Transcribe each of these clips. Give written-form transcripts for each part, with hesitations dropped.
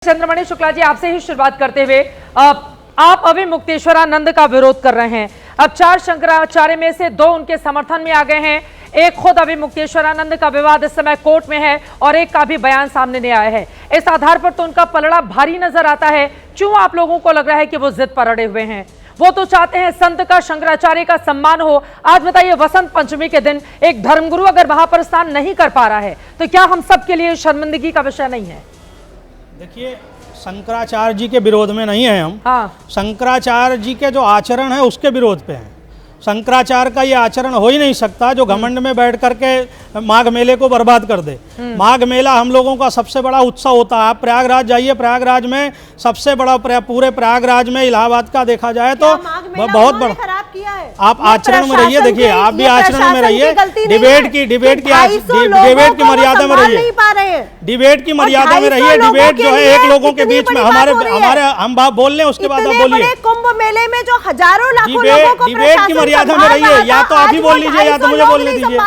चंद्रमणि शुक्ला जी, आपसे ही शुरुआत करते हुए आप अभी मुक्तेश्वरानंद का विरोध कर रहे हैं। अब 4 शंकराचार्य में से 2 उनके समर्थन में आ गए हैं। एक खुद अभी मुक्तेश्वरानंद का विवाद इस समय कोर्ट में है और एक का भी बयान सामने नहीं आया है। इस आधार पर तो उनका पलड़ा भारी नजर आता है। क्यों आप लोगों को लग रहा है कि वो जिद पर अड़े हुए हैं? वो तो चाहते हैं संत का, शंकराचार्य का सम्मान हो। आज बताइए, वसंत पंचमी के दिन एक धर्मगुरु अगर वहां पर स्नान नहीं कर पा रहा है तो क्या हम सब के लिए शर्मिंदगी का विषय नहीं है? देखिए, शंकराचार्य जी के विरोध में नहीं है हम। हाँ। शंकराचार्य जी के जो आचरण है उसके विरोध पे हैं। शंकराचार्य का ये आचरण हो ही नहीं सकता जो घमंड में बैठ करके माघ मेले को बर्बाद कर दे। माघ मेला हम लोगों का सबसे बड़ा उत्सव होता है। आप प्रयागराज जाइए, प्रयागराज में सबसे बड़ा पूरे प्रयागराज में इलाहाबाद का देखा जाए तो बहुत बड़ा खराब किया है। आप आचरण में रहिए, देखिए आप भी आचरण में रहिए। डिबेट की मर्यादा में रहिए, डिबेट की मर्यादा में रहिए। डिबेट जो है एक लोगों के बीच में हमारे हम बात बोल लें उसके बाद आप बोलिए। कुंभ मेले में जो हजारों लाखों लोगों को डिबेट की मर्यादा में रहिए। या तो आप ही बोल लीजिए या तो मुझे बोलने दीजिए,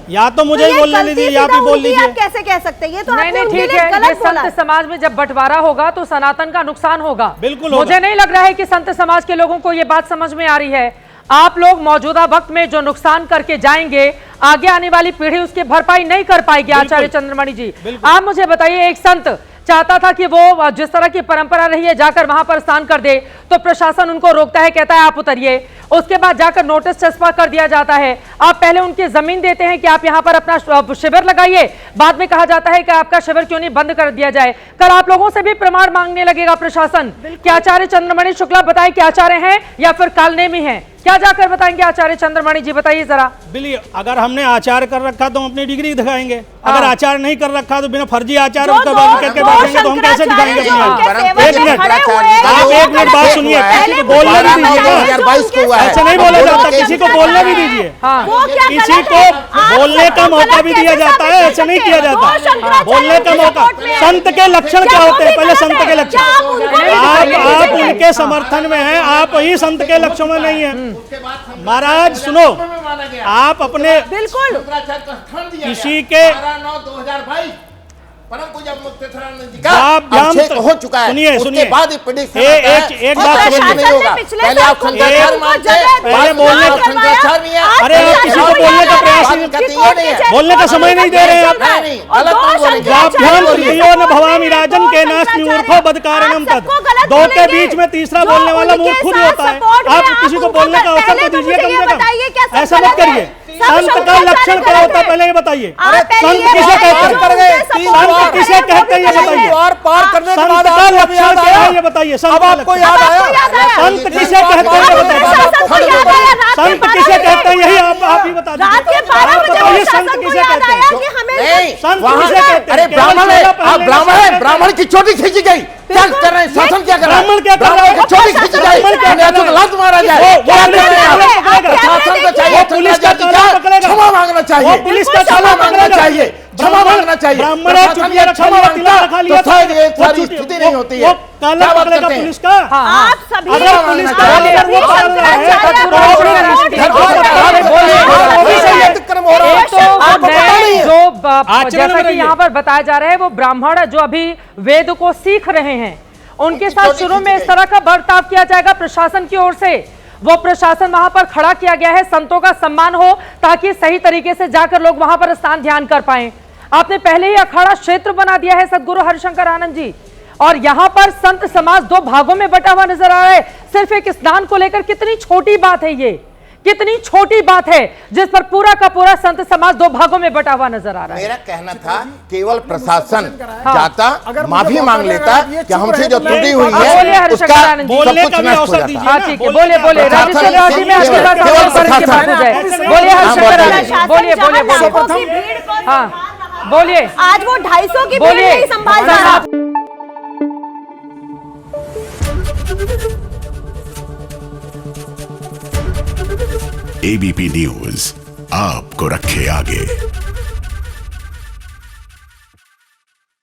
या तो मुझे ही बोलने दीजिए या आप ही बोल लीजिए। कैसे कह सकते हैं? ये तो नहीं, ठीक है। ये संत समाज में जब बंटवारा होगा तो सनातन का नुकसान होगा। बिल्कुल। मुझे नहीं लग रहा है कि संत समाज के लोगों को ये बात समझ में आ रही है। आप लोग मौजूदा वक्त में जो नुकसान करके जाएंगे, आगे आने वाली पीढ़ी उसकी भरपाई नहीं कर पाएगी। आचार्य चंद्रमणि जी, आप मुझे बताइए, एक संत चाहता था कि वो जिस तरह की परंपरा रही है जाकर वहां पर स्नान कर दे, तो प्रशासन उनको रोकता है, कहता है आप उतरिए। उसके बाद जाकर नोटिस चस्पा कर दिया जाता है। आप पहले उनकी जमीन देते हैं कि आप यहां पर अपना शिविर लगाइए, बाद में कहा जाता है कि आपका शिविर क्यों नहीं बंद कर दिया जाए। कल आप लोगों से भी प्रमाण मांगने लगेगा प्रशासन। क्या आचार्य चंद्रमणि शुक्ला बताए कि आचार्य हैं या फिर कालनेमी हैं? क्या जाकर बताएंगे आचार्य चंद्रमणि जी? बताइए जरा। बिल्कुल, अगर हमने आचार कर रखा तो हम अपनी डिग्री दिखाएंगे। अगर आचार नहीं कर रखा तो बिना फर्जी आचार करके बैठेंगे तो हम कैसे दिखाएंगे? एक मिनट, आप 1 मिनट बात सुनिए। किसी को बोलने भी दीजिए। ऐसा नहीं बोला जाता, किसी को बोलने भी दीजिए। किसी को बोलने का मौका भी दिया जाता है, ऐसा नहीं किया जाता। बोलने का मौका। संत के लक्षण क्या होते हैं? पहले संत के लक्षण। आप उनके समर्थन में हैं, आप ही संत के लक्षण में नहीं है। महाराज सुनो, आप अपने बिल्कुल किसी के परम पूज्य मुक्तेश्वरानंद जी का हो चुका है। सुनिए उसके बाद एक बात नहीं होगा। पहले आप शंकराचार्य मानते हैं, पहले बोलने शंकराचार्य नहीं है। अरे आप किसी को बोलने का प्रयास नहीं, बोलने का समय नहीं दे रहे हैं आप। गलत नहीं बोलेंगे। ध्यान तृतीयो न भवामि राजन के नास्ति मूर्खो बदकारणम तद। 2 के बीच में तीसरा बोलने वाला मूर्ख खुद होता है। आप किसी को बोलने का अवसर तो दीजिए कम से कम। ऐसा मत करिए। संत का लक्षण क्या होता है पहले ये बताइए। संत किसे कहते हैं? संत किसे कहते हैं ये बताइए। संत का लक्षण क्या है ये बताइए। संत आपको याद आया? संत किसे कहते हैं ये बताइए। संत किसे कहते हैं यही आप ही बता दीजिए। बताइए संत किसे कहते हैं? संत किसे कहते हैं? अरे ब्राह्मण है, आप ब्राह्मण है। ब्राह्मण की चोटी खींची गई। क्या कर रहे हैं? शासन क्या कर रहा है? ब्राह्मण क्या कर रहा है? चोटी खींची गई, लात मारा जाए। शासन को चाहिए, पुलिस का क्षमा मांगना चाहिए, पुलिस का क्षमा मांगना चाहिए, क्षमा मांगना चाहिए। ब्राह्मण क्षमा मांगता तो शायद ये सारी स्थिति नहीं होती है। क्या बात करते हैं? पुलिस का आप सभी अगर पुलिस का जैसा कि यहाँ पर बताया जा रहा है, वो ब्राह्मण जो अभी वेद को सीख रहे हैं, उनके साथ शुरू में इस तरह का बर्ताव किया जाएगा प्रशासन की ओर से। वो प्रशासन वहां पर खड़ा किया गया है, संतों का सम्मान हो ताकि सही तरीके से जाकर लोग वहां पर स्नान ध्यान कर पाए। आपने पहले ही अखाड़ा क्षेत्र बना दिया है सदगुरु हरिशंकर आनंद जी, और यहाँ पर संत समाज 2 भागों में बटा हुआ नजर आ रहा है। सिर्फ एक स्नान को लेकर कितनी छोटी बात है ये, कितनी छोटी बात है जिस पर पूरा का पूरा संत समाज 2 भागों में बटा हुआ नजर आ रहा है। मेरा कहना था केवल प्रशासन जाता, माफी मांग लेता कि हमसे जो त्रुटि हुई है उसका बोलने का भी अवसर दीजिए। हाँ ठीक है, बोलिए बोलिए। राजेश राजी में आपके साथ बोलिए हरिशंकर आनंद, बोलिए। हाँ बोलिए। आज वो 250 की भीड़ नहीं संभाल रहा। एबीपी न्यूज आपको रखे आगे।